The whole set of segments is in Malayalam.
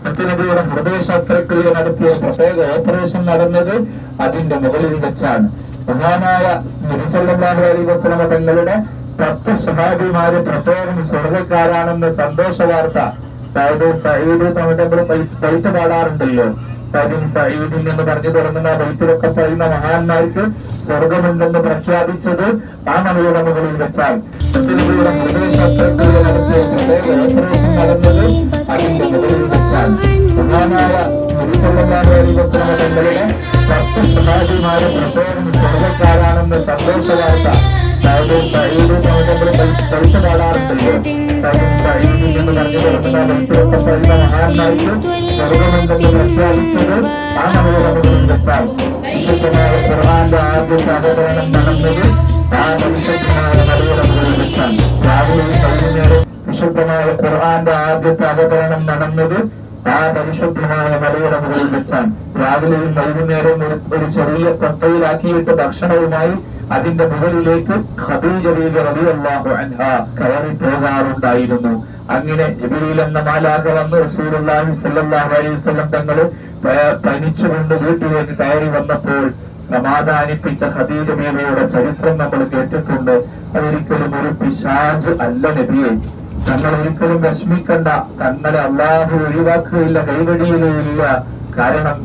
മുത്തുനബിയുടെ ഹൃദയ ശസ്ത്രക്രിയ നടത്തിയ പ്രത്യേക ഓപ്പറേഷൻ നടന്നത് അതിന്റെ മുകളിൽ വെച്ചാണ്. മഹാനായ നബി സല്ലല്ലാഹു അലൈഹി വസല്ലമ തങ്ങളുടെ 10 സ്വഹാബിമാര് പ്രത്യേകം സ്വർഗക്കാരാണെന്ന് സന്തോഷ വാർത്ത സയ്യിദ് തങ്ങൾ ബൈത്ത് പാടാറുണ്ടല്ലോ. സയ്യിദിൻ എന്ന് പറഞ്ഞു തുടങ്ങുന്ന ബൈത്തിലൊക്കെ പറയുന്ന മഹാന്മാർക്ക് സ്വർഗമുണ്ടെന്ന് പ്രഖ്യാപിച്ചത് ആ നബിയുടെ മുകളിൽ വെച്ചാൽ നബിയുടെ ഹൃദയ ശസ്ത്രക്രിയ നടത്തിയ പ്രത്യേക ഓപ്പറേഷൻ നടന്നത് അതിന്റെ മുകളിൽ വെച്ചാൽ മഹാനായ നബി സല്ലല്ലാഹു അലൈഹി വസല്ലമ തങ്ങളുടെ 10 സ്വഹാബിമാര് പ്രത്യേകം സ്വർഗക്കാരാണെന്ന് സന്തോഷ വാർത്ത സയ്യിദ് തങ്ങൾ ബൈത്ത് പാടാറുണ്ടല്ലോ. സയ്യിദിൻ എന്ന് പറഞ്ഞു തുടങ്ങുന്ന ബൈത്തിലൊക്കെ പറയുന്ന മഹാന്മാർക്ക് സ്വർഗമുണ്ടെന്ന് പ്രഖ്യാപിച്ചത് ആ നബിയുടെ മുകളിൽ വെച്ചാൽ വിശുദ്ധമായ ഖുർആന്റെ ആദ്യത്തെ അവതരണം നടന്നത് ആ പരിശുദ്ധമായ നബിയുടെ മുകളിൽ വെച്ചാൽ. രാവിലെയും വൈകുന്നേരം വിശുദ്ധമായ ഖുർആന്റെ ആദ്യത്തെ അവതരണം നടന്നത് ആ പരിശുദ്ധമായ നബിയുടെ മുകളിൽ വെച്ചാൽ. രാവിലെയും വൈകുന്നേരം ഒരു ചെറിയ കൊട്ടയിലാക്കിയിട്ട് ഭക്ഷണവുമായി അതിന്റെ മുകളിലേക്ക് ഖദീജ ബീവി റളിയല്ലാഹു അൻഹാ കയറി പോകാറുണ്ടായിരുന്നു. അങ്ങനെ ജിബ്രീൽ എന്ന മാലാഖ വന്ന് റസൂലുള്ളാഹി സ്വല്ലല്ലാഹു അലൈഹി വസല്ലം തങ്ങള് തനിച്ചുകൊണ്ട് വീട്ടിലേക്ക് കയറി വന്നപ്പോൾ സമാധാനിപ്പിച്ച ഖദീജ ബീവിയുടെ ചരിത്രം നമ്മൾ കേട്ടിട്ടുണ്ട്. അതൊരിക്കലും ഒരു പിശാച് അല്ല നബിയെ, തങ്ങൾ ഒരിക്കലും വിഷമിക്കണ്ട, തങ്ങളെ അള്ളാഹു ഒഴിവാക്കുകയില്ല, കൈവഴിയുകയില്ല. കാരണം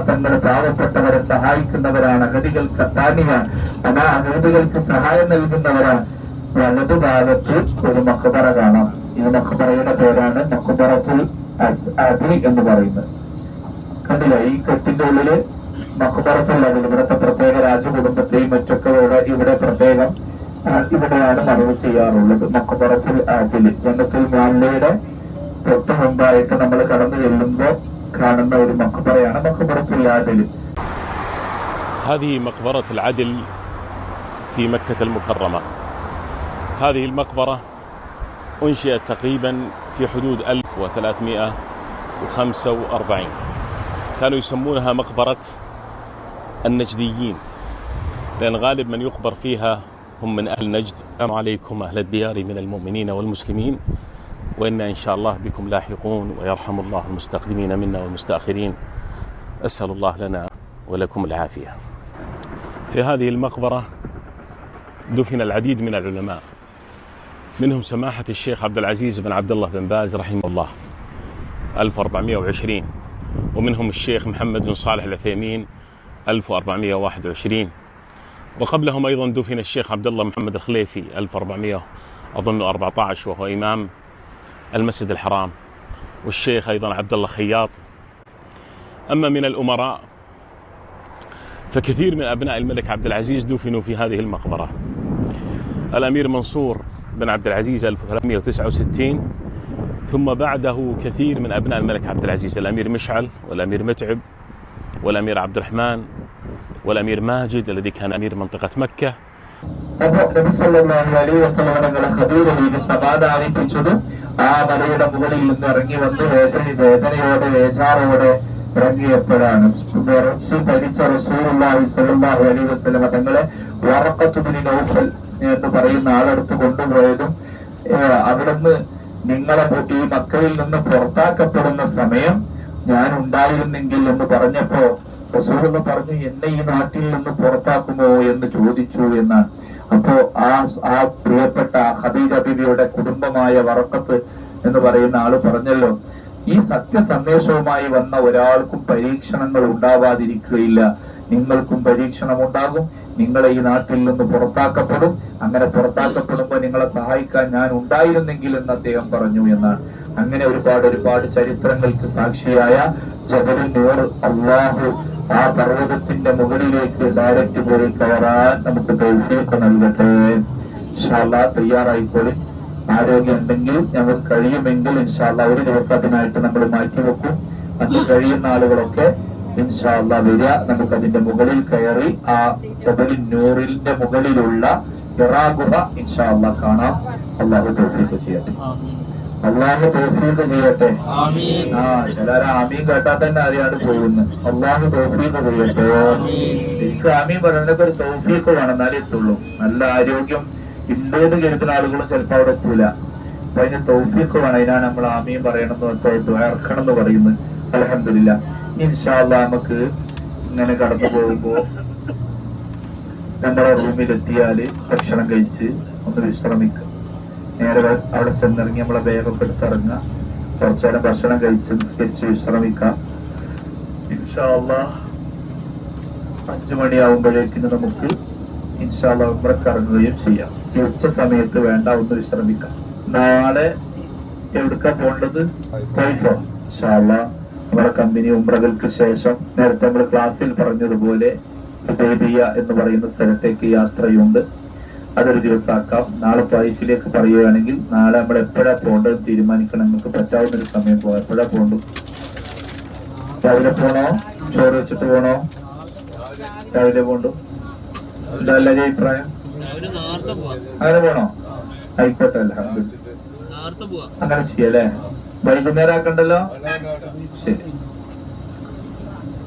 തങ്ങൾ പാവപ്പെട്ടവരെ സഹായിക്കുന്നവരാണ്, അഗതികൾക്ക് താനിയാണ്, അഗതികൾക്ക് സഹായം നൽകുന്നവരാണ്. വലതുഭാഗത്ത് ഒരു മഖ്ബറ കാണാം. ഈ മഖ്ബറയുടെ പേരാണ് മഖ്ബറത്തുൽ അസ്അദി എന്ന് പറയുന്നത്. കണ്ടില്ല, ഈ കെട്ടിന്റെ ഉള്ളില് മഖ്ബറത്തുൽ അദിൽ, ഇവിടുത്തെ പ്രത്യേക രാജകുടുംബത്തെയും മറ്റൊക്കെ ഇവിടെ പ്രത്യേകം ഇവിടെയാണ് മറവ് ചെയ്യാറുള്ളത്. മഖ്ബറത്തുൽ അദിൽ ജന്നത്തുൽ മുഅല്ലയുടെ തൊട്ട് മുമ്പായിട്ട് നമ്മൾ കടന്നു ചെല്ലുമ്പോൾ കാണുന്ന ഒരു മഖ്ബറയാണ് മഖ്ബറത്തുൽ അദിൽ. هذه مقبرة العدل في مكة المكرمة. هذه المقبرة أنشئت تقريبا في حدود 1345. كانوا يسمونها مقبرة النجديين لأن غالب من يقبر فيها هم من أهل نجد. السلام عليكم أهل الديار من المؤمنين والمسلمين، وإنا إن شاء الله بكم لاحقون، ويرحم الله المستقدمين منا والمستأخرين. أسأل الله لنا ولكم العافية. في هذه المقبرة دفن العديد من العلماء، منهم سماحة الشيخ عبد العزيز بن عبد الله بن باز رحمه الله 1420، ومنهم الشيخ محمد بن صالح العثيمين 1421، وقبلهم أيضا دفن الشيخ عبد الله محمد الخليفي 1414 وهو إمام المسجد الحرام، والشيخ أيضا عبد الله خياط. أما من الأمراء فكثير من أبناء الملك عبد العزيز دفنوا في هذه المقبرة. الأمير منصور بن عبد العزيز 1369، ثم بعده كثير من أبناء الملك عبد العزيز، الأمير مشعل والأمير متعب والأمير عبد الرحمن والأمير ماجد الذي كان أمير منطقة مكة. നബി സല്ലല്ലാഹു അലൈഹി വസല്ലം തങ്ങളെ ഖദീജ ബീവി സമാധാനിപ്പിച്ചത് ആ മലയുടെ മുകളിൽ നിന്ന് ഇറങ്ങി വന്ന് വേദനയോടെ വേജാറോടെ ഇറങ്ങിയപ്പോഴാണ്. വിറച്ച് ധരിച്ച റസൂലുള്ളാഹി സ്വല്ലല്ലാഹു അലൈഹി വസല്ലം തങ്ങളെ വറഖത്ത് ബിൻ നൗഫൽ എന്ന് പറയുന്ന ആളെടുത്ത് കൊണ്ടുപോയതും അവിടുന്ന് നിങ്ങളെ ഈ മക്കയിൽ നിന്ന് പുറത്താക്കപ്പെടുന്ന സമയം ഞാൻ ഉണ്ടായിരുന്നെങ്കിൽ എന്ന് പറഞ്ഞപ്പോ റസൂലുള്ള പറഞ്ഞു, എന്നെ ഈ നാട്ടിൽ നിന്ന് പുറത്താക്കുമോ എന്ന് ചോദിച്ചു എന്നാണ്. അപ്പോ ആ പ്രിയപ്പെട്ട ഖദീജ ബീവിയുടെ കുടുംബമായ വറഖത്ത് എന്ന് പറയുന്ന ആള് പറഞ്ഞല്ലോ, ഈ സത്യസന്ദേശവുമായി വന്ന ഒരാൾക്കും പരീക്ഷണങ്ങൾ ഉണ്ടാവാതിരിക്കുകയില്ല, നിങ്ങൾക്കും പരീക്ഷണം ഉണ്ടാകും, നിങ്ങളെ ഈ നാട്ടിൽ നിന്ന് പുറത്താക്കപ്പെടും, അങ്ങനെ പുറത്താക്കപ്പെടുമ്പോൾ നിങ്ങളെ സഹായിക്കാൻ ഞാൻ ഉണ്ടായിരുന്നെങ്കിൽ എന്ന് അദ്ദേഹം പറഞ്ഞു എന്നാണ്. അങ്ങനെ ഒരുപാട് ചരിത്രങ്ങൾക്ക് സാക്ഷിയായ ജബലുൻ നൂർ, അല്ലാഹു ആ പർവ്വതത്തിന്റെ മുകളിലേക്ക് ഡയറക്റ്റ് പോയി കയറാൻ നമുക്ക് തൗഫീഖ് നൽകട്ടെ. ഇൻഷാ അല്ലാഹ് തയ്യാറായിക്കോളി. ആരോഗ്യം ഉണ്ടെങ്കിൽ ഞങ്ങൾക്ക് കഴിയുമെങ്കിൽ ഇൻഷാ അല്ലാഹ് ഒരു ദിവസം അതിനായിട്ട് നമ്മൾ മാറ്റിവെക്കും. അത് കഴിയുന്ന ആളുകളൊക്കെ ഇൻഷാ അല്ലാഹ് വരിക, നമുക്ക് അതിന്റെ മുകളിൽ കയറി ആ ജബലുൻ നൂറിന്റെ മുകളിലുള്ള ഹിറാ ഗുഹ ഇൻഷാ അല്ലാഹ് കാണാം. അല്ലാഹു തൗഫീഖ് ചെയ്യട്ടെ. അള്ളാഹു തൗഫീഖ് ചെയ്യട്ടെ. ചിലരെ ആമീൻ കേട്ടാൽ തന്നെ അറിയാണ്ട് പോകുന്നു. അള്ളാഹു തൗഫീഖ് ചെയ്യട്ടെ. ശരിക്കും ആമീൻ പറയുന്നതൊക്കെ ഒരു തൗഫീഖ് വേണം, എന്നാലേ എത്തുള്ളൂ. നല്ല ആരോഗ്യം ഉണ്ട് എന്ന് കരുതുന്ന ആളുകളും ചിലപ്പോൾ അവിടെ എത്തൂല. അപ്പൊ അതിന് തൗഫീഖ് വേണം. അതിനാണ് നമ്മൾ ആമീൻ പറയണമെന്ന് ഇറക്കണം എന്ന് പറയുന്നത്. അൽഹംദുലില്ലാ. ഇൻഷാ അല്ലാഹ് നമുക്ക് ഇങ്ങനെ കടന്നു പോകുമ്പോ നമ്മുടെ റൂമിലെത്തിയാല് ഭക്ഷണം കഴിച്ച് ഒന്ന് വിശ്രമിക്കുക. നേരെ അവിടെ ചെന്നിറങ്ങി നമ്മളെ ബാഗൊക്കെ എടുത്തിറങ്ങുക. കുറച്ചു നേരം ഭക്ഷണം കഴിച്ച് നിസ്കരിച്ച് വിശ്രമിക്കാം. ഇൻഷാ അല്ലാഹ് 5 മണിയാവുമ്പോഴേക്കിന് നമുക്ക് ഇൻഷാ അല്ലാഹ് ഉംറക്ക് ഇറങ്ങുകയും ചെയ്യാം. ഈ ഉച്ച സമയത്ത് വേണ്ട, ഒന്ന് വിശ്രമിക്കാം. നാളെ എവിടുക്കാ പോകേണ്ടത്? തൈഫോ. ഇൻഷാ അല്ലാഹ് നമ്മുടെ കമ്പനി ഉംറകൾക്ക് ശേഷം നേരത്തെ നമ്മൾ ക്ലാസ്സിൽ പറഞ്ഞതുപോലെ ഹുദൈബിയ എന്ന് പറയുന്ന സ്ഥലത്തേക്ക് യാത്രയുണ്ട്. അതൊരു ദിവസമാക്കാം. നാളെ തൈഫിലേക്ക് പറയുകയാണെങ്കിൽ നാളെ നമ്മൾ എപ്പോഴാ പോകേണ്ടത് തീരുമാനിക്കണം. നമുക്ക് പറ്റാവുന്ന ഒരു സമയം പോകാം. എപ്പോഴാ പോകണ്ടു? രാവിലെ പോണോ? ചോറ് വെച്ചിട്ട് പോണോ? രാവിലെ പോകണ്ടു? എല്ലാവരും അഭിപ്രായം അങ്ങനെ പോണോ? ആയിക്കോട്ടെ, അൽഹംദുലില്ലാ. അങ്ങനെ ചെയ്യല്ലേ? വൈകുന്നേരം ആക്കണ്ടല്ലോ. ശരി.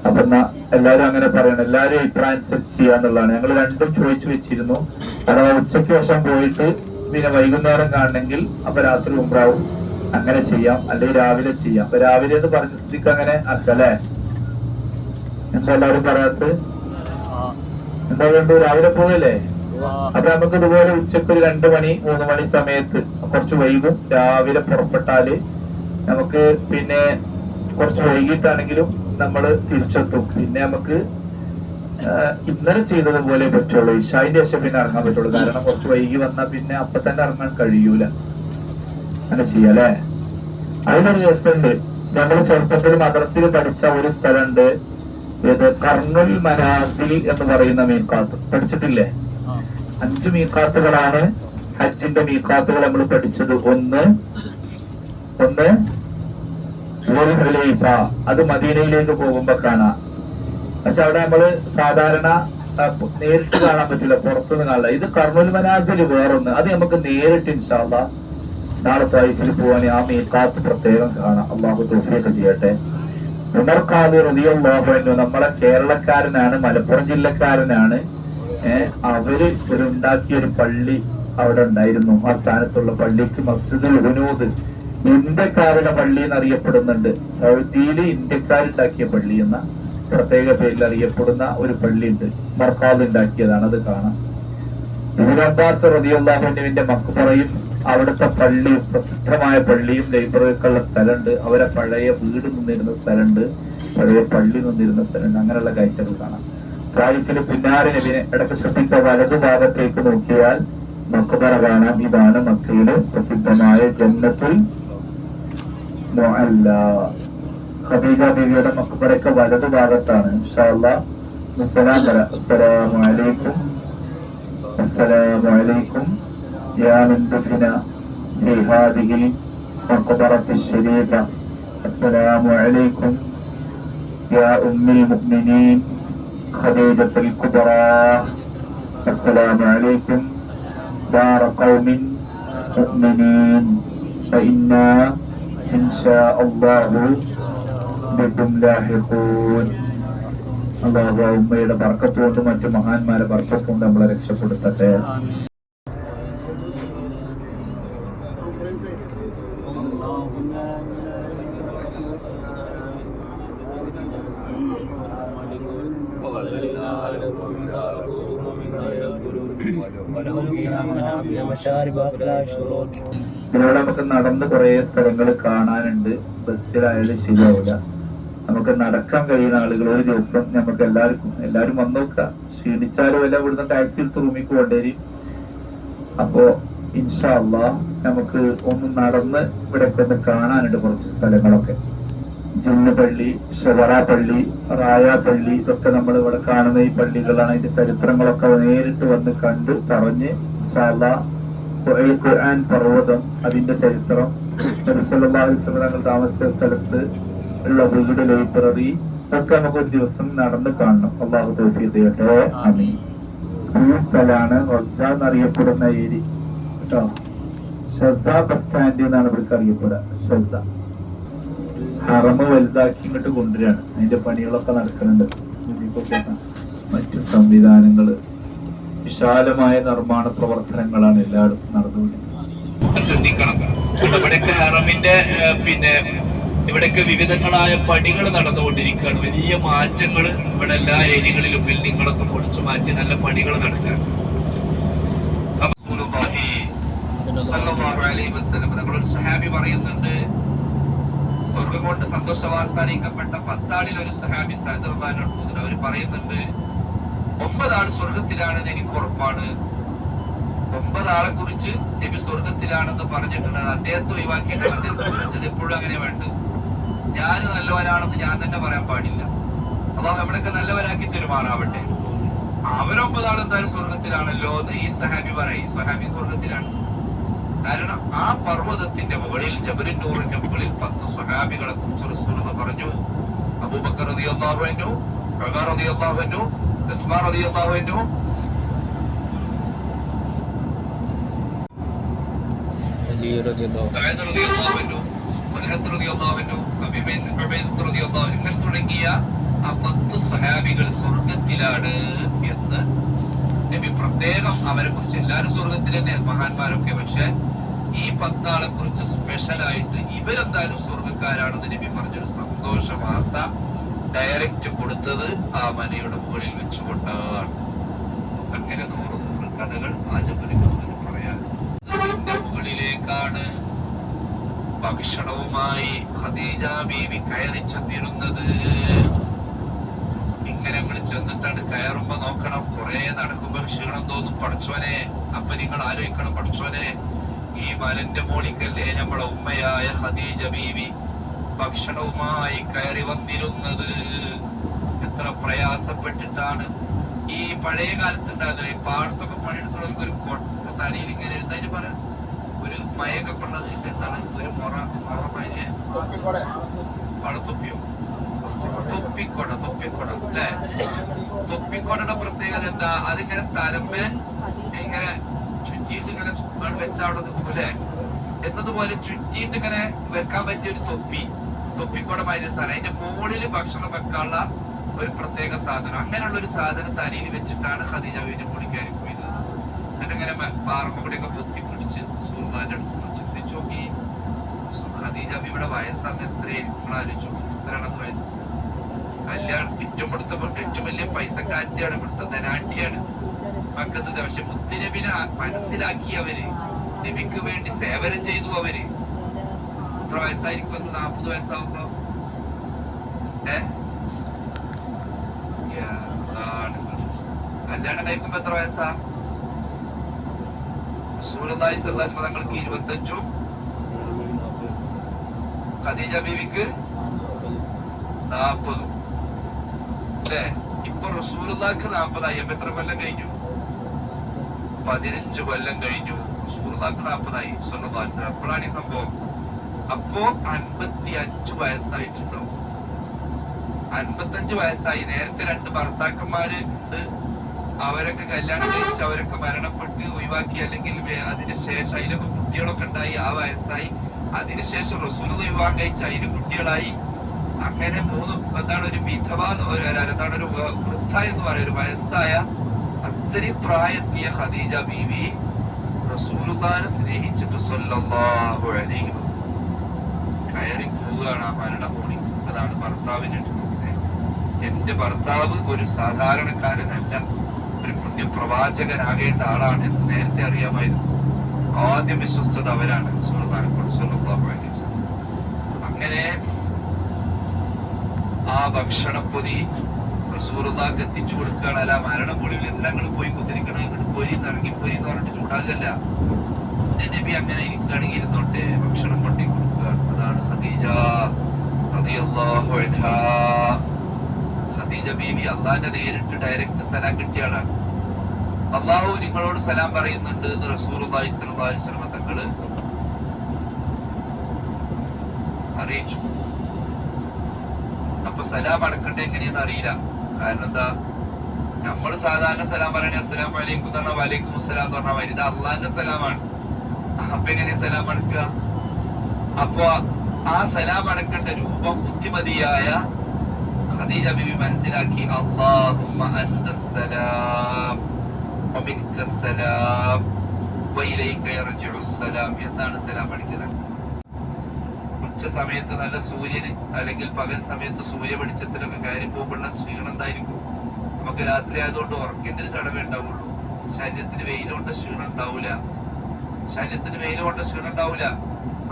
അപ്പൊ എന്നാ എല്ലാരും അങ്ങനെ പറയണം. എല്ലാരും അഭിപ്രായം അനുസരിച്ച് ചെയ്യാന്നുള്ളതാണ്. ഞങ്ങൾ രണ്ടും ചോദിച്ചു വെച്ചിരുന്നു. അഥവാ ഉച്ചയ്ക്ക് ശേഷം പോയിട്ട് പിന്നെ വൈകുന്നേരം കാണണമെങ്കിൽ അപ്പൊ രാത്രി ഉംറാവും. അങ്ങനെ ചെയ്യാം, അല്ലെങ്കിൽ രാവിലെ ചെയ്യാം. അപ്പൊ രാവിലെ എന്ന് പറഞ്ഞ സ്ഥിതിക്ക് അങ്ങനെ ആക്കല്ലേ? എന്താ എല്ലാരും പറയാത്ത? എന്താ വേണ്ടു? രാവിലെ പോകല്ലേ? അപ്പൊ നമുക്ക് ഇതുപോലെ ഉച്ചക്ക് ഒരു 2 മണി 3 മണി സമയത്ത് കുറച്ച് വൈകും. രാവിലെ പുറപ്പെട്ടാല് നമുക്ക് പിന്നെ കുറച്ച് വൈകിട്ടാണെങ്കിലും നമ്മൾ തിരിച്ചെത്തും. പിന്നെ നമുക്ക് ഇന്നലെ ചെയ്തതുപോലെ പറ്റുള്ളൂ. ഇശായിന്റെ ശേഷം പിന്നെ ഇറങ്ങാൻ പറ്റുള്ളൂ. കാരണം കുറച്ച് വൈകി വന്നാൽ പിന്നെ അപ്പൊ തന്നെ ഇറങ്ങാൻ കഴിയൂല. അങ്ങനെ ചെയ്യല്ലേ? അതിനൊരു രസമുണ്ട്. നമ്മൾ ചെറുപ്പത്തിൽ മദ്രസയിൽ പഠിച്ച ഒരു സ്ഥലമുണ്ട്. ഇത് കർണുൽ മനാസിൽ എന്ന് പറയുന്ന മീഖാത്ത്. പഠിച്ചിട്ടില്ലേ? 5 മീഖാത്തുകളാണ് ഹജ്ജിന്റെ മീഖാത്തുകൾ നമ്മൾ പഠിച്ചത്. ഒന്ന് ഹുലൈഫ, അത് മദീനയിലേക്ക് പോകുമ്പോ കാണാം. പക്ഷെ അവിടെ നമ്മള് സാധാരണ നേരിട്ട് കാണാൻ പറ്റില്ല, പുറത്തുനിന്ന് കാണില്ല. ഇത് കർണുൽ മനാസിൽ വേറൊന്ന്, അത് നമുക്ക് നേരിട്ട് ഇൻഷാ അല്ലാഹ് നാളെ തൈഫിൽ പോവാൻ ആ മീഖാത്ത് പ്രത്യേകം കാണാം. അള്ളാഹു തൗഫീഖ് ചെയ്യട്ടെ. ഉമർ ഖാദി റളിയല്ലാഹു അൻഹു നമ്മളെ കേരളക്കാരനാണ്, മലപ്പുറം ജില്ലക്കാരനാണ്. അവര് ഉണ്ടാക്കിയൊരു പള്ളി അവിടെ ഉണ്ടായിരുന്നു. ആ സ്ഥാനത്തുള്ള പള്ളിക്ക് മസ്ജിദുൽ ഹുനൂദ്, ഇന്ത്യക്കാരുടെ പള്ളി എന്നറിയപ്പെടുന്നുണ്ട്. സൗദിയിൽ ഇന്ത്യക്കാരുണ്ടാക്കിയ പള്ളി എന്ന പ്രത്യേക പേരിൽ അറിയപ്പെടുന്ന ഒരു പള്ളി ഉണ്ട്. മർഖാദ് ഉണ്ടാക്കിയതാണ്. അത് കാണാം. ഇബ്നു അബ്ബാസ് റളിയല്ലാഹു അൻഹുവിന്റെ മഖ്ബറയും അവിടുത്തെ പള്ളിയും, പ്രസിദ്ധമായ പള്ളിയും ലൈബ്രറിയൊക്കെയുള്ള സ്ഥലമുണ്ട്. അവരെ പഴയ വീട് നിന്നിരുന്ന സ്ഥലമുണ്ട്, പഴയ പള്ളി നിന്നിരുന്ന സ്ഥലമുണ്ട്. അങ്ങനെയുള്ള കാഴ്ചകൾ കാണാം. തായിഫിന് പിന്നാലെ നബിനെ ഇടയ്ക്ക് ശ്രദ്ധിക്കുക. വലതുഭാഗത്തേക്ക് നോക്കിയാൽ മഖ്ബറ കാണാം. ഇതാണ് മക്കയിലെ പ്രസിദ്ധമായ ജന്നത്തുൽ മുഅല്ല. ഖദീജ ബീവിയുടെ മഖ്ബറയൊക്കെ വലതുഭാഗത്താണ്. ഇൻഷാ അല്ലാഹ് അസ്സലാമു അലൈക്കും അസ്സലാമു അലൈക്കും يا من دفن في هذه المقبرة الشريفة. السلام عليكم يا أم المؤمنين خديجة الكبرى. السلام عليكم دار قوم مؤمنين فإنا إن شاء الله بكم لاحقون. അല്ലാഹു ഉമ്മയുടെ ബർക്കത്ത് കൊണ്ട് മറ്റു മഹാന്മാരെ ബർക്കത്ത് കൊണ്ട് നമ്മളെ രക്ഷപ്പെടുത്തട്ടെ. ഇതിലൂടെ നമുക്ക് നടന്ന് കുറെ സ്ഥലങ്ങൾ കാണാനുണ്ട്. ബസ്സിലായാലും ശരിയാവില്ല. നമുക്ക് നടക്കാൻ കഴിയുന്ന ആളുകൾ ഒരു ദിവസം നമുക്ക് എല്ലാരും വന്നു നോക്കാം. ക്ഷീണിച്ചാലും എല്ലാം ഇവിടുന്ന് ടാക്സി എടുത്ത് റൂമിൽ കൊണ്ടുവരും. അപ്പോ ഇൻഷാ അല്ലാഹ് നമുക്ക് ഒന്ന് നടന്ന് ഇവിടെ ഒന്ന് കാണാനുണ്ട് കുറച്ച് സ്ഥലങ്ങളൊക്കെ. ജിന്ന് പള്ളി, ഷവറ പള്ളി, റായ പള്ളി, ഇതൊക്കെ നമ്മൾ ഇവിടെ കാണുന്ന ഈ പള്ളികളാണ്. അതിന്റെ ചരിത്രങ്ങളൊക്കെ നേരിട്ട് വന്ന് കണ്ട് പറഞ്ഞ് ഇൻഷാ അല്ലാഹ് ഖുർആൻ പർവ്വതം, അതിന്റെ ചരിത്രം, നബി സല്ലല്ലാഹു അലൈഹി വസല്ലം തങ്ങൾ താമസിച്ച സ്ഥലത്ത് ഉള്ള വീട്, ലൈബ്രറി ഒക്കെ നമുക്ക് ഒരു ദിവസം നടന്ന് കാണണം. അല്ലാഹു തൗഫീഖ് ചെയ്യട്ടെ. ആമീൻ. ഈ സ്ഥലമാണ് റസ്സ എന്നറിയപ്പെടുന്ന ഏരി കേട്ടോ. ഷസ ബസ് സ്റ്റാൻഡ് എന്നാണ് ഇവിടേക്ക് അറിയപ്പെടുക. ഷസ ഹറമ് വലുതാക്കി ഇങ്ങോട്ട് കൊണ്ടുവരികയാണ്. അതിന്റെ പണികളൊക്കെ നടക്കുന്നുണ്ട്. മറ്റു സംവിധാനങ്ങള്, വിശാലമായ നിർമ്മാണ പ്രവർത്തനങ്ങളാണ് എല്ലായിടത്തും നടന്നുകൊണ്ടിരിക്കുന്നത്. ശ്രദ്ധിക്കണം. ഇവിടെയൊക്കെ ഹറമിന്റെ ഇവിടെയൊക്കെ വിവിധങ്ങളായ പണികൾ നടന്നുകൊണ്ടിരിക്കുകയാണ്. വലിയ മാറ്റങ്ങൾ ഇവിടെ എല്ലാ ഏരിയകളിലും ബിൽഡിങ്ങുകളൊക്കെ പൊളിച്ചു മാറ്റി നല്ല പണികൾ നടക്കുകയാണ്. നമ്മളൊരു സഹാബി പറയുന്നുണ്ട്, സ്വർഗം കൊണ്ട് സന്തോഷ വാർത്ത അറിയിക്കപ്പെട്ട 10 ആളിൽ ഒരു സഹാബി സഅദ് റളിയല്ലാഹു അൻഹു അവർ പറയുന്നുണ്ട്, 9 ആൾ സ്വർഗത്തിലാണെന്ന് എനിക്ക് ഉറപ്പാണ്. 9 ആളെ കുറിച്ച് നബി സ്വർഗത്തിലാണെന്ന് പറഞ്ഞിട്ടുണ്ട്. അദ്ദേഹത്തെ ഒഴിവാക്കിയിട്ട് എപ്പോഴും അങ്ങനെ വേണ്ടത്. ഞാൻ നല്ലവനാണെന്ന് ഞാൻ തന്നെ പറയാൻ പാടില്ല. അല്ലാഹു നമ്മളൊക്കെ നല്ലവരാക്കി പെരുമാറാവട്ടെ. അവർ 9 ആൾ എന്തായാലും സ്വർഗത്തിലാണല്ലോ എന്ന് ഈ സഹാബി പറയും. സഹാബി സ്വർഗത്തിലാണ്. കാരണം ആ പർവ്വതത്തിന്റെ മുകളിൽ, ജബലുൻ നൂറിന്റെ മുകളിൽ 10 സ്വഹാബികളെ കുറിച്ച് റസൂൽ പറഞ്ഞു. അബൂബക്കർ റളിയല്ലാഹു അൻഹു, ഉമർ റളിയല്ലാഹു അൻഹു, ഉസ്മാൻ റളിയല്ലാഹു അൻഹു, അലി റളിയല്ലാഹു അൻഹു, ഫൽഹത്ത് റളിയല്ലാഹു അൻഹു, ഉബൈദത്ത് റളിയല്ലാഹു അൻഹു, ഇങ്ങനെ തുടങ്ങിയ ആ 10 സ്വഹാബികൾ സ്വർഗത്തിലാണ് എന്ന് നബി പ്രത്യേകം അവരെ കുറിച്ച്. എല്ലാവരും സ്വർഗത്തിൽ തന്നെ മഹാന്മാരൊക്കെ, പക്ഷെ ഈ 10 ആളെ കുറിച്ച് സ്പെഷ്യലായിട്ട് ഇവരെന്തായാലും സ്വർഗക്കാരാണെന്ന് നബി പറഞ്ഞൊരു സന്തോഷ വാർത്ത ഡയറക്റ്റ് കൊടുത്തത് ആ മനയുടെ മുകളിൽ വെച്ചുകൊണ്ടാണ്. അങ്ങനെ 100 കഥകൾ ആ ജബലിന് പറയാൻ. മുകളിലേക്കാണ് ഭക്ഷണവുമായി ഖദീജ ബീവി കയറി ചെന്നിരുന്നത്. ഇങ്ങനെ നമ്മൾ ചെന്നിട്ടാണ് കയറുമ്പോ നോക്കണം, കുറെ നടക്കുമ്പോ ക്ഷീണം തോന്നും. പഠിച്ചോനെ, അപ്പൊ നിങ്ങൾ ആലോചിക്കണം, പഠിച്ചോനെ ഈ മലന്റെ മോളിക്കല്ലേ നമ്മളെ ഉമ്മയായ ഖദീജ ബീവി ഭക്ഷണവുമായി കയറി വന്നിരുന്നത്. എത്ര പ്രയാസപ്പെട്ടിട്ടാണ്. ഈ പഴയ കാലത്തുണ്ടാകുന്ന ഈ പാടത്തൊക്കെ പണിയെടുക്കുന്നവർക്ക് ഒരു തലയിൽ ഇങ്ങനെ ഇരുന്നതിന് പറയാം, ഒരു മയൊക്കെ കൊണ്ടത് എന്താണ്, ഒരു മുറ പടത്തൊപ്പിയോ, തൊപ്പിക്കൊട അല്ലെ? തൊപ്പിക്കൊടയുടെ പ്രത്യേകത എന്താ? അതിങ്ങനെ തലമ്പേ ഇങ്ങനെ ചുറ്റിയിട്ട് ഇങ്ങനെ വെച്ച അവിടെ നിൽക്കൂലെ എന്നതുപോലെ ചുറ്റിയിട്ട് ഇങ്ങനെ വെക്കാൻ പറ്റിയ ഒരു തൊപ്പിക്കൊട മാതിരി സാധനം. അതിന്റെ മുകളില് ഭക്ഷണം വെക്കാനുള്ള ഒരു പ്രത്യേക സാധനം. അങ്ങനെയുള്ള ഒരു സാധനം തലയിൽ വെച്ചിട്ടാണ് ഖദീജ ബീവിന്റെ മുകളിൽ പോയത്. എന്നിട്ടിങ്ങനെ പാറമൂടിയൊക്കെ പൊത്തിപ്പിടിച്ച് സുൽത്താന്റെ അടുത്ത് ചിന്തിച്ചു നോക്കി. ഖദീജ ബീവിയുടെ വയസ്സാന്ന് എത്രയായിരിക്കും ആലോചിച്ചു നോക്കി. എത്രയാണെന്ന് വയസ്സ്? കല്യാണം ഏറ്റവും വലിയ പൈസക്കാരത്തിയാണ്, ഇവിടുത്തെ ധനാട്ടിയാണ് മക്കത്ത്. പക്ഷെ മുത്തുനബിനെ മനസ്സിലാക്കി അവര്, നബിക്ക് വേണ്ടി സേവനം ചെയ്തു അവര്. എത്ര വയസ്സായിരിക്കും? 40 വയസ്സാവുമ്പോ കല്യാണം കഴിക്കുമ്പോ എത്ര വയസ്സാ? റസൂലുള്ളാഹി സ്വല്ലല്ലാഹു അലൈഹി വസല്ലം തങ്ങൾക്ക് 25, ഖദീജ ബീവിക്ക് 40 അല്ലേ? ഇപ്പൊ റസൂലുള്ളാഹിക്ക് 40 അപ്പൊ എത്ര കൊല്ലം കഴിഞ്ഞു? 15 കൊല്ലം കഴിഞ്ഞു. റസൂലുള്ളാഹിക്ക് 40 സ്വല്ലല്ലാഹു അലൈഹി വസല്ലം. എപ്പോഴാണ് ഈ സംഭവം? അപ്പോ 55 വയസ്സായിട്ടുണ്ടാവും. 55 വയസ്സായി. നേരത്തെ 2 ഭർത്താക്കന്മാര് ഉണ്ട്, അവരൊക്കെ കല്യാണം കഴിച്ച് അവരൊക്കെ മരണപ്പെട്ട് ഒഴിവാക്കി, അല്ലെങ്കിൽ അതിനുശേഷം അതിലൊക്കെ കുട്ടികളൊക്കെ ഉണ്ടായി, ആ വയസ്സായി. അതിനുശേഷം റസൂലുള്ളാഹി വിവാഹം കഴിച്ച് അതിന് കുട്ടികളായി. അങ്ങനെ 3 എന്താണ് ഒരു വിധവ, എന്താണ് ഒരു വൃദ്ധ എന്ന് പറയുന്ന ഒരു വയസ്സായ അത്രയും പ്രായത്തിയ ഖദീജ ബീവി റസൂലുള്ളാഹിനെ സ്നേഹിച്ചിട്ട് സ്വല്ലല്ലാഹു അലൈഹി വസല്ലം കയറി പോവുകയാണ് ആ മരണ മോണി. അതാണ് ഭർത്താവിന്റെ സ്നേഹം. എന്റെ ഭർത്താവ് ഒരു സാധാരണക്കാരനല്ല, ഒരു പുണ്യപ്രവാചകനാകേണ്ട ആളാണ് എന്ന് നേരത്തെ അറിയാമായിരുന്നു. ആദ്യം വിശ്വസിച്ചത് അവരാണ്, റസൂലുള്ളാഹിനെ സ്വല്ലല്ലാഹു അലൈഹി വസല്ലം. അങ്ങനെ ആ ഭക്ഷണപ്പൊതി റസൂലുള്ളാഹിക്ക് എത്തിച്ചു കൊടുക്കുകയാണ്. അല്ല മരണം പൊടിയിൽ എല്ലാം പോയി കുത്തിരിക്കണം, ഇങ്ങോട്ട് പോയി ഇറങ്ങിപ്പോയി എന്ന് പറഞ്ഞിട്ട് ചൂടാകല്ല. നബി അങ്ങനെ ഇരിക്കുകയാണെങ്കിൽ ഇരുന്നോട്ടെ, ഭക്ഷണം കൊണ്ടേ കൊടുക്കുകയാണ്. അതാണ് ഖദീജ റളിയല്ലാഹു അൻഹാ. ഖദീജ ബീവി അള്ളാഹിന്റെ നേരിട്ട് ഡയറക്റ്റ് സലാം കിട്ടിയ ആളാണ്. അള്ളാഹു നിങ്ങളോട് സലാം പറയുന്നുണ്ട് എന്ന് റസൂലുള്ളാഹി സ്വല്ലല്ലാഹു അലൈഹി വസല്ലം തങ്ങള് അറിയിച്ചു. അപ്പൊ സലാം അടക്കണ്ടേ എങ്ങനെയെന്ന് അറിയില്ല. കാരണം എന്താ, നമ്മള് സാധാരണ സലാം പറയണേ അസ്സലാമു അലൈക്കും എന്ന് പറഞ്ഞാൽ വലൈക്കും അസ്സലാം എന്ന് പറഞ്ഞാൽ മതി. ഇത് അള്ളാഹിന്റെ സലാമാണ്. അപ്പൊ എങ്ങനെ സലാം അടക്കുക? അപ്പൊ ആ സലാം അടക്കേണ്ട രൂപം ബുദ്ധിമതിയായ ഖദീജ ബീവി മനസ്സിലാക്കി. അല്ലാഹുമ്മ അൻതസ്സലാം വമിൻകസ്സലാം വഇലൈക യർജിഉസ് സലാം എന്നാണ് സലാം പഠിക്കുന്നത്. ഉച്ച സമയത്ത് നല്ല സൂര്യന് അല്ലെങ്കിൽ പകൽ സമയത്ത് സൂര്യ വെളിച്ചത്തിലൊക്കെ കയറി പോകുമ്പോഴുള്ള ക്ഷീണം എന്തായിരിക്കും? നമുക്ക് രാത്രി ആയതുകൊണ്ട് ഉറക്കിന്റെ ഒരു ചടവേ ഉണ്ടാവുള്ളൂ. ശരീരത്തിന് വെയിലുകൊണ്ട് ക്ഷീണം ഉണ്ടാവൂല.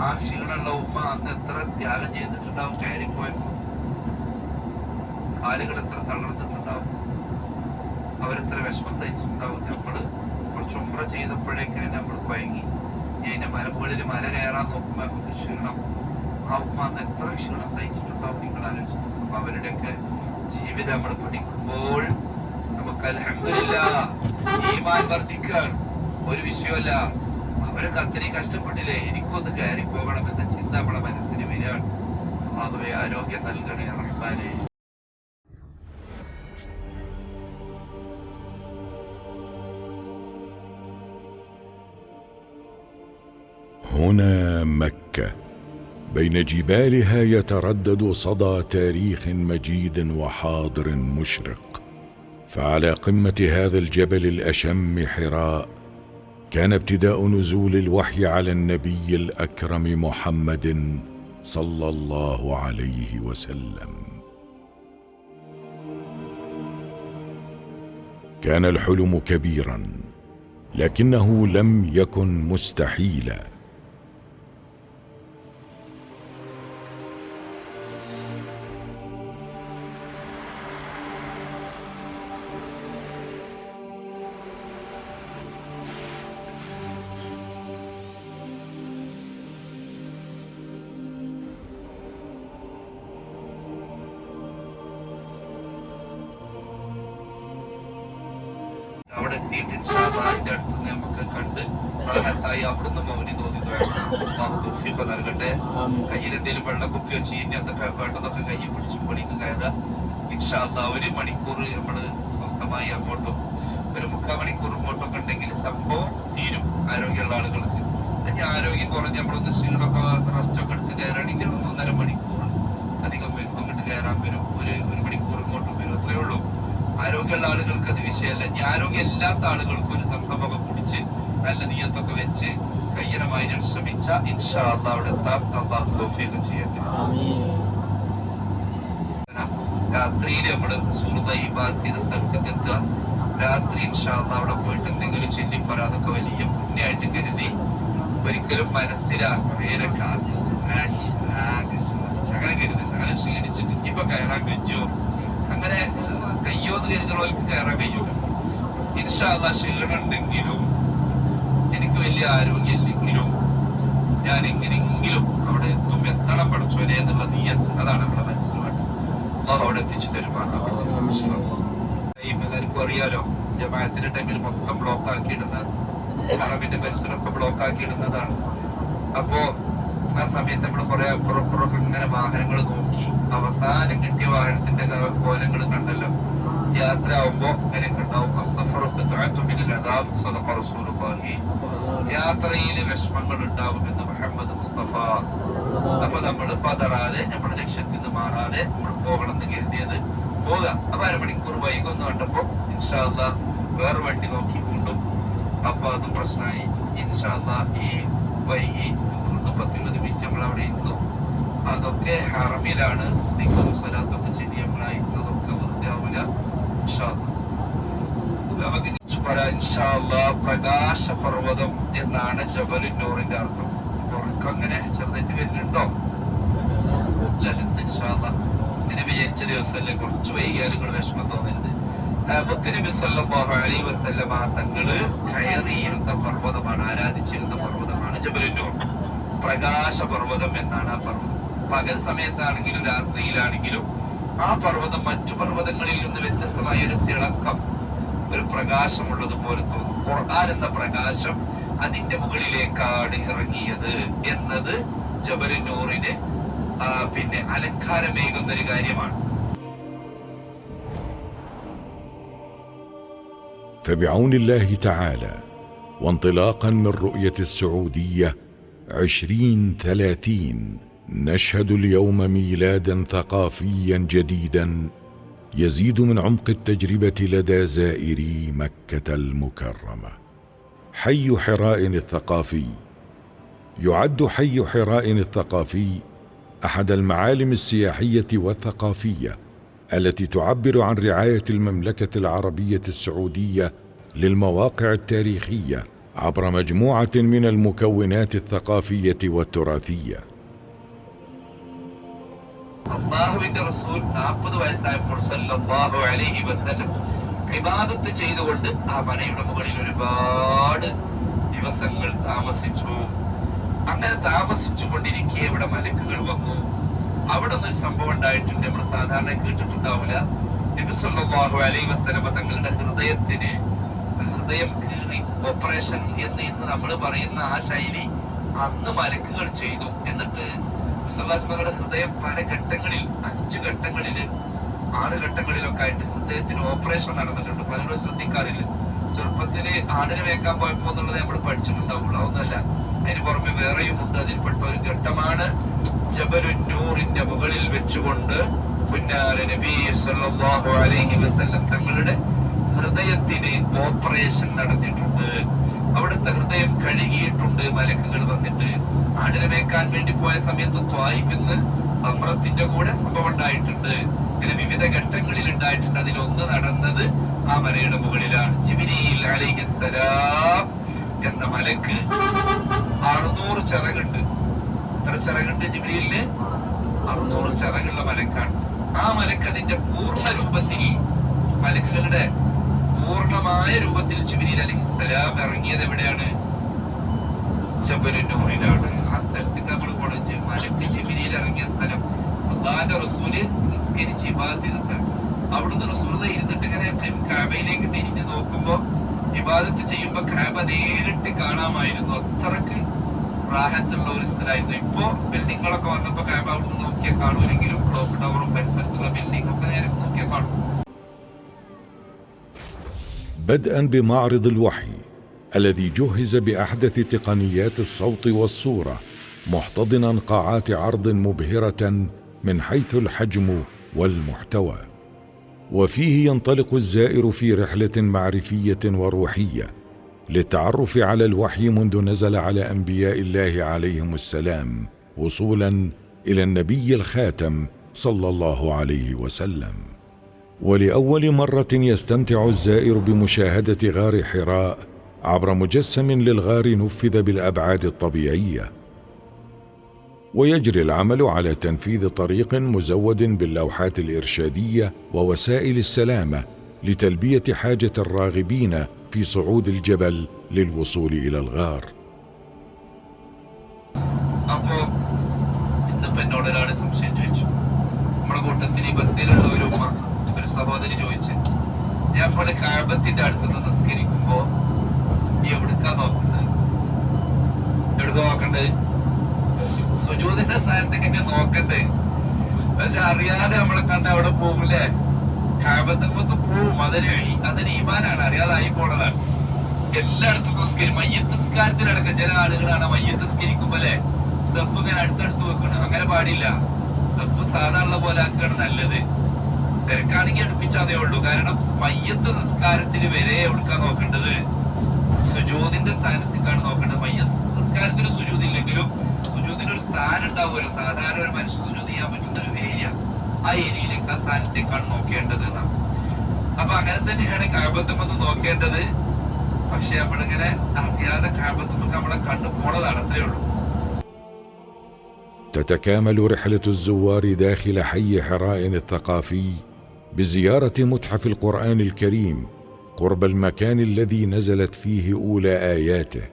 ആ ക്ഷീണമുള്ള ഉമ്മ അന്ന് എത്ര ത്യാഗം ചെയ്തിട്ടുണ്ടാവും. കയറിപ്പോയപ്പോ കാലുകൾ എത്ര തളർന്നിട്ടുണ്ടാവും, അവരെത്ര വിഷമം സഹിച്ചിട്ടുണ്ടാവും. നമ്മള് കുറച്ച് ഉംറ ചെയ്തപ്പോഴേക്ക് നമ്മൾ കുഴങ്ങി. അതിന്റെ മലമുകളിൽ മല കയറാൻ നോക്കുമ്പോ നമുക്ക് ക്ഷീണം. ആ ഉമ്മ അന്ന് എത്ര ക്ഷീണം സഹിച്ചിട്ടുണ്ടാവും നിങ്ങൾ ആലോചിച്ചു നോക്കും. അപ്പൊ അവരുടെയൊക്കെ ജീവിതം നമ്മൾ പഠിക്കുമ്പോൾ നമുക്ക് അൽഹംദുലില്ലാഹ് ഈമാൻ വർദ്ധിക്കുകയാണ്. ഒരു വിഷയമല്ല, അവരൊക്കെ അത്രയും കഷ്ടപ്പെട്ടില്ലേ, എനിക്കൊന്ന് കയറി പോകണം എന്ന ചിന്ത നമ്മളെ മനസ്സിന് വരികയാണ്. അള്ളാഹുവേ ആരോഗ്യം നൽകണേ റഹ്മാനേ. هنا مكة، بين جبالها يتردد صدى تاريخ مجيد وحاضر مشرق. فعلى قمة هذا الجبل الأشم حراء كان ابتداء نزول الوحي على النبي الأكرم محمد صلى الله عليه وسلم. كان الحلم كبيرا لكنه لم يكن مستحيلا. അവിടെ എത്തിയിട്ട് അതിന്റെ അടുത്ത് നമുക്ക് കണ്ട് റാഹത്തായി അവിടുന്ന് മൗനി തോന്നി നൽകട്ടെ. കയ്യിൽ എന്തെങ്കിലും വെള്ളക്കുപ്പി വെച്ച് ഇനി എന്തൊക്കെ വേണ്ടതൊക്കെ കയ്യിൽ പിടിച്ച് പണിക്ക് കയറുക. ഇൻഷാ അല്ലാഹ് 1 മണിക്കൂർ നമ്മള് സ്വസ്ഥമായി അങ്ങോട്ടും 1/4 മണിക്കൂർ ഇങ്ങോട്ടൊക്കെ ഉണ്ടെങ്കിൽ സംഭവം തീരും. ആരോഗ്യമുള്ള ആളുകൾക്ക് ഇനി ആരോഗ്യം കുറഞ്ഞ് നമ്മളൊന്ന് ക്ഷീണമൊക്കെ റെസ്റ്റൊക്കെ എടുത്ത് കയറുകയാണെങ്കിൽ 1.5 മണിക്കൂർ അധികം വരും. അങ്ങോട്ട് കയറാൻ വരും. 1 മണിക്കൂർ ഇങ്ങോട്ടും വരും. അത്രയേ ഉള്ളൂ. ആരോഗ്യമുള്ള ആളുകൾക്ക് അത് വിഷയമല്ല. ഇനി ആരോഗ്യം ഇല്ലാത്ത ആളുകൾക്ക് ഒരു സംസമൊക്കെ കുടിച്ച് നല്ല നിയത്തൊക്കെ വെച്ച് കയ്യനമായി ശ്രമിച്ച ഇൻഷാ അല്ലാഹ് അവിടെ എത്താം. അല്ലാഹു തൗഫീഖ് ചെയ്യട്ടെ. രാത്രിയിൽ നമ്മള് സൂറത്തുൽ സ്ഥലത്തൊക്കെ എത്തുക. രാത്രി ഇൻഷാ അല്ലാഹ് അവിടെ പോയിട്ട് എന്തെങ്കിലും ചൊല്ലിപ്പറ. അതൊക്കെ വലിയ പുണ്യമായിട്ട് കരുതി ഒരിക്കലും മനസ്സിലാക്കേറെ കാത്ത് അങ്ങനെ കരുതി അങ്ങനെ ക്ഷീണിച്ചിട്ട് ഇപ്പൊ കയറാൻ കഴിച്ചോ അങ്ങനെ കയ്യോന്ന് കരുതുന്നവർക്ക് കയറാൻ കഴിയൂല. ഇൻഷാ അല്ലാഹ് ക്ഷീണുണ്ടെങ്കിലും എനിക്ക് വലിയ ആരോഗ്യമില്ലെങ്കിലും ഞാൻ എങ്ങനെയെങ്കിലും അവിടെ എത്തണം പഠിച്ചോനെ എന്നുള്ള നിയത്ത്, അതാണ് നമ്മുടെ മനസ്സിലായിട്ട് അള്ളാഹു അവിടെ എത്തിച്ചു തരുമാണ്. എല്ലാവർക്കും അറിയാലോ, ജമാഅത്തിന്റെ ടൈമിൽ മൊത്തം ബ്ലോക്ക് ആക്കിയിടുന്ന ഹറമിന്റെ പരിസരമൊക്കെ ബ്ലോക്ക് ആക്കിയിടുന്നതാണ്. അപ്പോ ആ സമയത്ത് നമ്മൾ കുറെ അപ്പുറപ്പുറമൊക്കെ ഇങ്ങനെ വാഹനങ്ങൾ നോക്കി അവസാനം കിട്ടിയ വാഹനത്തിന്റെ കോലങ്ങൾ കണ്ടല്ലോ. യാത്ര ആവുമ്പോ അങ്ങനെയൊക്കെ ഉണ്ടാവും. യാത്രയിൽ വിഷമങ്ങൾ ഉണ്ടാവുമെന്ന് മുഹമ്മദ് മുസ്തഫ. അപ്പൊ നമ്മൾ പതറാതെ നമ്മുടെ ലക്ഷ്യത്തിൽ നിന്ന് മാറാതെ നമ്മൾ പോകണം എന്ന് കരുതിയത് പോകാം. അപ്പൊ 1/2 മണിക്കൂർ വൈകുന്നു കണ്ടപ്പോ ഇൻഷാ അല്ലാഹ് വേറെ വണ്ടി നോക്കി വീണ്ടും. അപ്പൊ അതും പ്രശ്നമായി. ഇൻഷാ അല്ലാഹ് ഈ വൈകി 10-20 മിനിറ്റ് നമ്മൾ അവിടെ ഇരുന്നു. അതൊക്കെ ഹറമിലാണ്. നിങ്ങൾ സ്വലാത്തൊക്കെ ശരി നമ്മളായിരുന്നതൊക്കെ വെറുതെ ആവില്ല. പ്രകാശപർവ്വതം എന്നാണ് ജബലുൻ നൂറിന്റെ അർത്ഥം. ഉറക്കങ്ങനെ ചെറുതായിട്ട് വരുന്നുണ്ടോ? മുത്തുനബി ജനിച്ച ദിവസമല്ലേ, കുറച്ച് വൈകിയാലും നിങ്ങൾ വിഷമം തോന്നരുത്. മുത്തുനബി സല്ലല്ലാഹു അലൈഹി വസല്ലമ തങ്ങള് കയറിയിരുന്ന പർവ്വതമാണ്, ആരാധിച്ചിരുന്ന പർവ്വതമാണ് ജബലുൻ നൂർ. പ്രകാശപർവ്വതം എന്നാണ് ആ പർവ്വതം. പകൽ സമയത്താണെങ്കിലും രാത്രിയിലാണെങ്കിലും ആ പർവ്വതം മറ്റു പർവ്വതങ്ങളിൽ നിന്ന് വ്യത്യസ്തമായ ഒരു തിളക്കം, ഒരു പ്രകാശമുള്ളത് പോലെ തോന്നും. ഖുർആൻ എന്ന പ്രകാശം അതിന്റെ മുകളിലേക്കാണ് ഇറങ്ങിയത് എന്നത് ജബലുൻ നൂറിന് പിന്നെ അലങ്കാരമേകുന്ന ഒരു കാര്യമാണ്. فبعون الله تعالى وانطلاقا من رؤية السعودية 2030 نشهد اليوم ميلادا ثقافيا جديدا يزيد من عمق التجربة لدى زائري مكة المكرمة، حي حراء الثقافي. يعد حي حراء الثقافي أحد المعالم السياحية والثقافية التي تعبر عن رعاية المملكة العربية السعودية للمواقع التاريخية عبر مجموعة من المكونات الثقافية والتراثية. അള്ളാഹുവിന്റെ റസൂൽ 40 വയസ്സായപ്പോൾ സല്ലല്ലാഹു അലൈഹി വസല്ലം ഇബാദത്ത് ചെയ്തുകൊണ്ട് ആ മലയുടെ മുകളിൽ ഒരുപാട് ദിവസങ്ങൾ താമസിച്ചു. അങ്ങനെ താമസിച്ചു കൊണ്ടിരിക്കെ ഇവിടെ മലക്കുകൾ വന്നു. അവിടെ ഒരു സംഭവം ഉണ്ടായിട്ടുണ്ട്, നമ്മൾ സാധാരണ കേട്ടിട്ടുണ്ടാവില്ല. നബി സല്ലല്ലാഹു അലൈഹി വസല്ലം തങ്ങളുടെ ഹൃദയം കീറി ഓപ്പറേഷൻ എന്ന് ഇന്ന് നമ്മൾ പറയുന്ന ആ ശൈലി അന്ന് മലക്കുകൾ ചെയ്തു. എന്നിട്ട് മുസല്ലാസ്മകളുടെ ഹൃദയം പല ഘട്ടങ്ങളിൽ 5 ഘട്ടങ്ങളില് 6 ഘട്ടങ്ങളിലൊക്കെ ആയിട്ട് ഹൃദയത്തിന് ഓപ്പറേഷൻ നടന്നിട്ടുണ്ട്. പലരും ശ്രദ്ധിക്കാറില്ല. ചെറുപ്പത്തില് ആടിനെ വെക്കാൻ പോയപ്പോ എന്നുള്ളത് നമ്മൾ പഠിച്ചിട്ടുണ്ടാവുള്ളൂ, അതൊന്നുമല്ല. അതിന് പുറമെ വേറെയും ഉണ്ട്. അതിൽപ്പെട്ട ഒരു ഘട്ടമാണ് ജബലുന്നൂറിന്റെ മുകളിൽ വെച്ചുകൊണ്ട് പുന്നാര നബി സല്ലല്ലാഹു അലൈഹി വസല്ലം തങ്ങളുടെ ഹൃദയത്തിന് ഓപ്പറേഷൻ നടന്നിട്ടുണ്ട്. അവിടുത്തെ ഹൃദയം കഴുകിയിട്ടുണ്ട്. മലക്കുകൾ വന്നിട്ട് ആടിനെ വെക്കാൻ വേണ്ടി പോയ സമയത്ത് ത്വായിഫിൽ നിന്ന് അമ്രത്തിന്റെ കൂടെ സംഭവം ഉണ്ടായിട്ടുണ്ട്. ഇങ്ങനെ വിവിധ ഘട്ടങ്ങളിൽ ഉണ്ടായിട്ടുണ്ട്. അതിലൊന്ന് നടന്നത് ആ മലയുടെ മുകളിലാണ്. ജിബ്രീൽ അലൈഹിസ്സലാം എന്ന മലക്ക് 600 ചിറകുണ്ട്. എത്ര ചിറകുണ്ട് ജിബ്രീലിന്? 600 ചിറകുള്ള മലക്കാണ്. ആ മലക്ക് അതിന്റെ പൂർണ്ണ രൂപത്തിൽ, മലക്കുകളുടെ പൂർണ്ണമായ രൂപത്തിൽ ജിബ്രീൽ അലൈഹിസ്സലാം ഇറങ്ങിയത് എവിടെയാണ്? ജബലുന്നൂറിലാണ്. ആ സ്ഥലത്തേക്ക് നമ്മൾ പോകണം. മലക്ക് ജിബ്രീൽ ഇറങ്ങിയ സ്ഥലം, അല്ലാഹുവിന്റെ റസൂല് നിസ്കരിച്ച് ഇബാദത്ത് ചെയ്ത സ്ഥലം. അവിടുന്ന് റസൂൽ ഇരുന്നിട്ട് ഇങ്ങനെ കഅബയിലേക്ക് തിരിഞ്ഞ് നോക്കുമ്പോ ഇബാദത്ത് ചെയ്യുമ്പോ കഅബ നേരിട്ട് കാണാമായിരുന്നു. അത്രക്ക് റാഹത്തുള്ള ഒരു സ്ഥലമായിരുന്നു. ഇപ്പോ ബിൽഡിങ്ങുകളൊക്കെ വന്നപ്പോ കഅബ അവിടുന്ന് നോക്കിയാൽ കാണൂലെങ്കിലും ക്ലോക്ക് ടവറും പരിസരത്തുള്ള ബിൽഡിംഗ് ഒക്കെ നേരെ നോക്കിയാൽ കാണും. بدءا بمعرض الوحي الذي جهز بأحدث تقنيات الصوت والصورة، محتضنا قاعات عرض مبهرة من حيث الحجم والمحتوى، وفيه ينطلق الزائر في رحلة معرفية وروحية للتعرف على الوحي منذ نزل على أنبياء الله عليهم السلام، وصولا إلى النبي الخاتم صلى الله عليه وسلم. ولأول مرة يستمتع الزائر بمشاهدة غار حراء عبر مجسم للغار نفذ بالأبعاد الطبيعية. ويجري العمل على تنفيذ طريق مزود باللوحات الإرشادية ووسائل السلامة لتلبية حاجة الراغبين في صعود الجبل للوصول إلى الغار. സഹോദരി ചോദിച്ചു, ഞാൻ ഇവിടെ കഅബത്തിന്റെ അടുത്ത് നിസ്കരിക്കുമ്പോ എവിടുക്കാ നോക്കണ്ടത്? എവിടുക്ക നോക്കണ്ടത്? സുജൂദിന്റെ സ്ഥാനത്തേക്ക് നോക്കണ്ടേ? പക്ഷെ അറിയാതെ നമ്മളെ കണ്ട അവിടെ പോകില്ലേ? കഅബത്തുമ്പോ പോവും. അതിന് ഈമാനാണ്, അറിയാതായി പോണതാണ്. എല്ലായിടത്തും നിസ്കരിക്കും. മയ്യത്ത് നിസ്കാരത്തിലടക്കം ചില ആളുകളാണ് മയ്യത്ത് നിസ്കരിക്കുമ്പോ അല്ലെ സഫ് ഇങ്ങനെ അടുത്തടുത്ത് വെക്കണം. അങ്ങനെ പാടില്ല. സഫ് സാധാരണ പോലെ ആക്കുകയാണ് നല്ലത്. തിരക്കാണെങ്കിൽ അടുപ്പിച്ചാതേ ഉള്ളൂ. കാരണം മയ്യത്ത് നിസ്കാരത്തിന് വരെ എവിടുക്കാ നോക്കേണ്ടത്? സുജൂദിന്റെ സ്ഥാനത്തേക്കാണ് നോക്കേണ്ടത്. മയ്യത്ത് നിസ്കാരത്തിന് സുജൂദില്ലെങ്കിലും സുജൂദിന് ഒരു സ്ഥാനം ഉണ്ടാവുമല്ലോ. സാധാരണ ഒരു മനുഷ്യൻ സുജൂദ് ചെയ്യാൻ പറ്റുന്ന ഒരു ഏരിയ, ആ ഏരിയയിലേക്ക് ആ സ്ഥാനത്തേക്കാണ് നോക്കേണ്ടത്. അപ്പൊ അങ്ങനെ തന്നെയാണ് കഅബത്തുമെന്ന് നോക്കേണ്ടത്. പക്ഷെ നമ്മളിങ്ങനെ അറിയാതെ കഅബത്തുമെന്ന് നമ്മളെ കണ്ടു പോണതാണ്, അത്രേ ഉള്ളൂ. تتكامل رحلة الزوار داخل حي حراء الثقافي بزيارة متحف القرآن الكريم قرب المكان الذي نزلت فيه أولى آياته،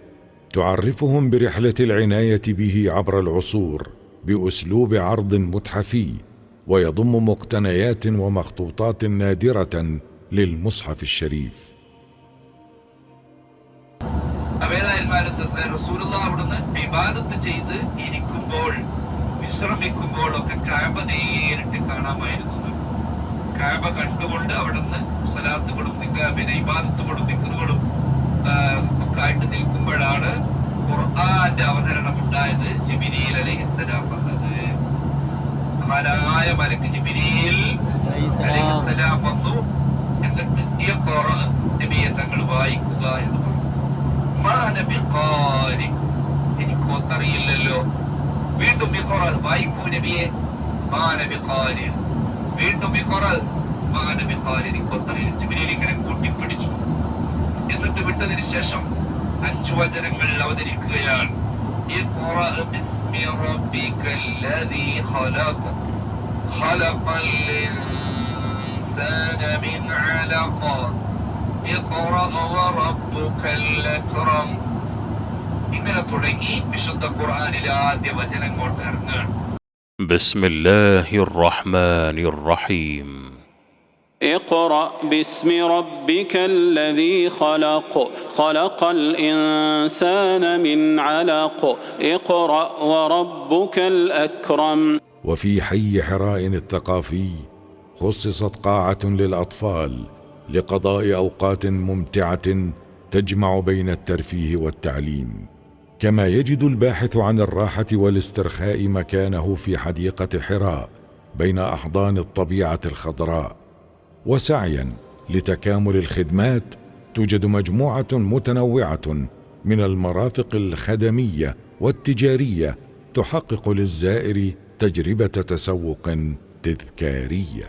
تعرفهم برحلة العناية به عبر العصور بأسلوب عرض متحفي ويضم مقتنيات ومخطوطات نادرة للمصحف الشريف. വിശ്രമിക്കുമ്പോഴൊക്കെ കഅബ നേരിട്ട് കാണാമായിരുന്നു. കഅബ കണ്ടുകൊണ്ട് അവിടുന്ന് സ്വലാത്തുകളും പിന്നെ ഇബാദത്തുകളും ദിക്റുകളും ഒക്കെ ആയിട്ട് നിൽക്കുമ്പോഴാണ് ഖുർആന്റെ അവതരണം ഉണ്ടായത്. ജിബ്രീൽ അലൈഹിസ്സലാം വന്നത്. മഹാനായ മലക്ക് ജിബ്രീൽ അലൈഹിസ്സലാം വന്നു. എന്നിട്ട് നബിയെ തങ്ങൾ വായിക്കുക എന്ന് പറഞ്ഞു. എനിക്ക് ഒത്തറിയില്ലല്ലോ. വീണ്ടും വായിക്കൂ നബിയെ. വീണ്ടും എനിക്ക് ഒത്തറിയില്ല. ജിബ്രീൽ ഇങ്ങനെ കൂട്ടിപ്പിടിച്ചു. എന്നിട്ട് വിട്ടതിന് ശേഷം 5 വചനങ്ങൾ അവതരിക്കുകയാണ്. ഇങ്ങനെ തുടങ്ങി വിശുദ്ധ ഖുർആനിലെ ആദ്യ വചനം കൊണ്ട് ഇറങ്ങുകയാണ്. ബിസ്മില്ലാഹിർ റഹ്മാനിർ റഹീം. اقرأ باسم ربك الذي خلق خلق الإنسان من علق اقرأ وربك الأكرم. وفي حي حراء الثقافي خصصت قاعة للأطفال لقضاء أوقات ممتعة تجمع بين الترفيه والتعليم، كما يجد الباحث عن الراحة والاسترخاء مكانه في حديقة حراء بين أحضان الطبيعة الخضراء. وسعيا لتكامل الخدمات توجد مجموعة متنوعة من المرافق الخدمية والتجارية تحقق للزائر تجربة تسوق تذكارية.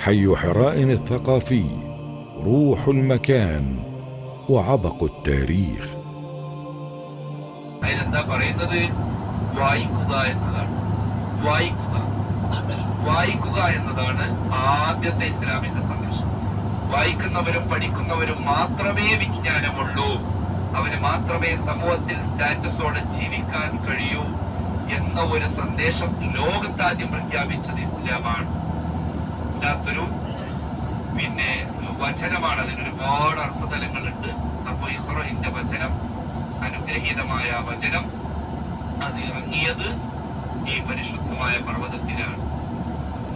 حي حراء الثقافي، روح المكان وعبق التاريخ. വായിക്കുക എന്നതാണ് ആദ്യത്തെ ഇസ്ലാമിന്റെ സന്ദേശം. വായിക്കുന്നവരും പഠിക്കുന്നവരും മാത്രമേ വിജ്ഞാനമുള്ളൂ, അവന് മാത്രമേ സമൂഹത്തിൽ സ്റ്റാറ്റസോടെ ജീവിക്കാൻ കഴിയൂ എന്ന ഒരു സന്ദേശം ലോകത്താദ്യം പ്രഖ്യാപിച്ചത് ഇസ്ലാമാണ്. അല്ലാത്തൊരു വചനമാണ്. അതിന് ഒരുപാട് അർത്ഥതലങ്ങളുണ്ട്. അപ്പൊ ഇഖ്റഇന്റെ വചനം, അനുഗ്രഹീതമായ വചനം, അത് ഇറങ്ങിയത് ഈ പരിശുദ്ധമായ പർവ്വതത്തിലാണ്.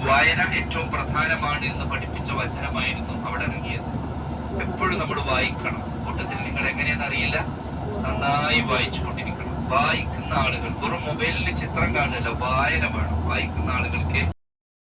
വായന ഏറ്റവും പ്രധാനമാണ് എന്ന് പഠിപ്പിച്ച വചനമായിരുന്നു അവിടെ ഇറങ്ങിയത്. എപ്പോഴും നമ്മൾ വായിക്കണം. കൂട്ടത്തിൽ നിങ്ങൾ എങ്ങനെയാണെന്ന് അറിയില്ല, നന്നായി വായിച്ചുകൊണ്ടിരിക്കണം. വായിക്കുന്ന ആളുകൾ വെറും മൊബൈലിൽ ചിത്രം കാണില്ല, വായന വേണം. വായിക്കുന്ന ആളുകൾക്ക്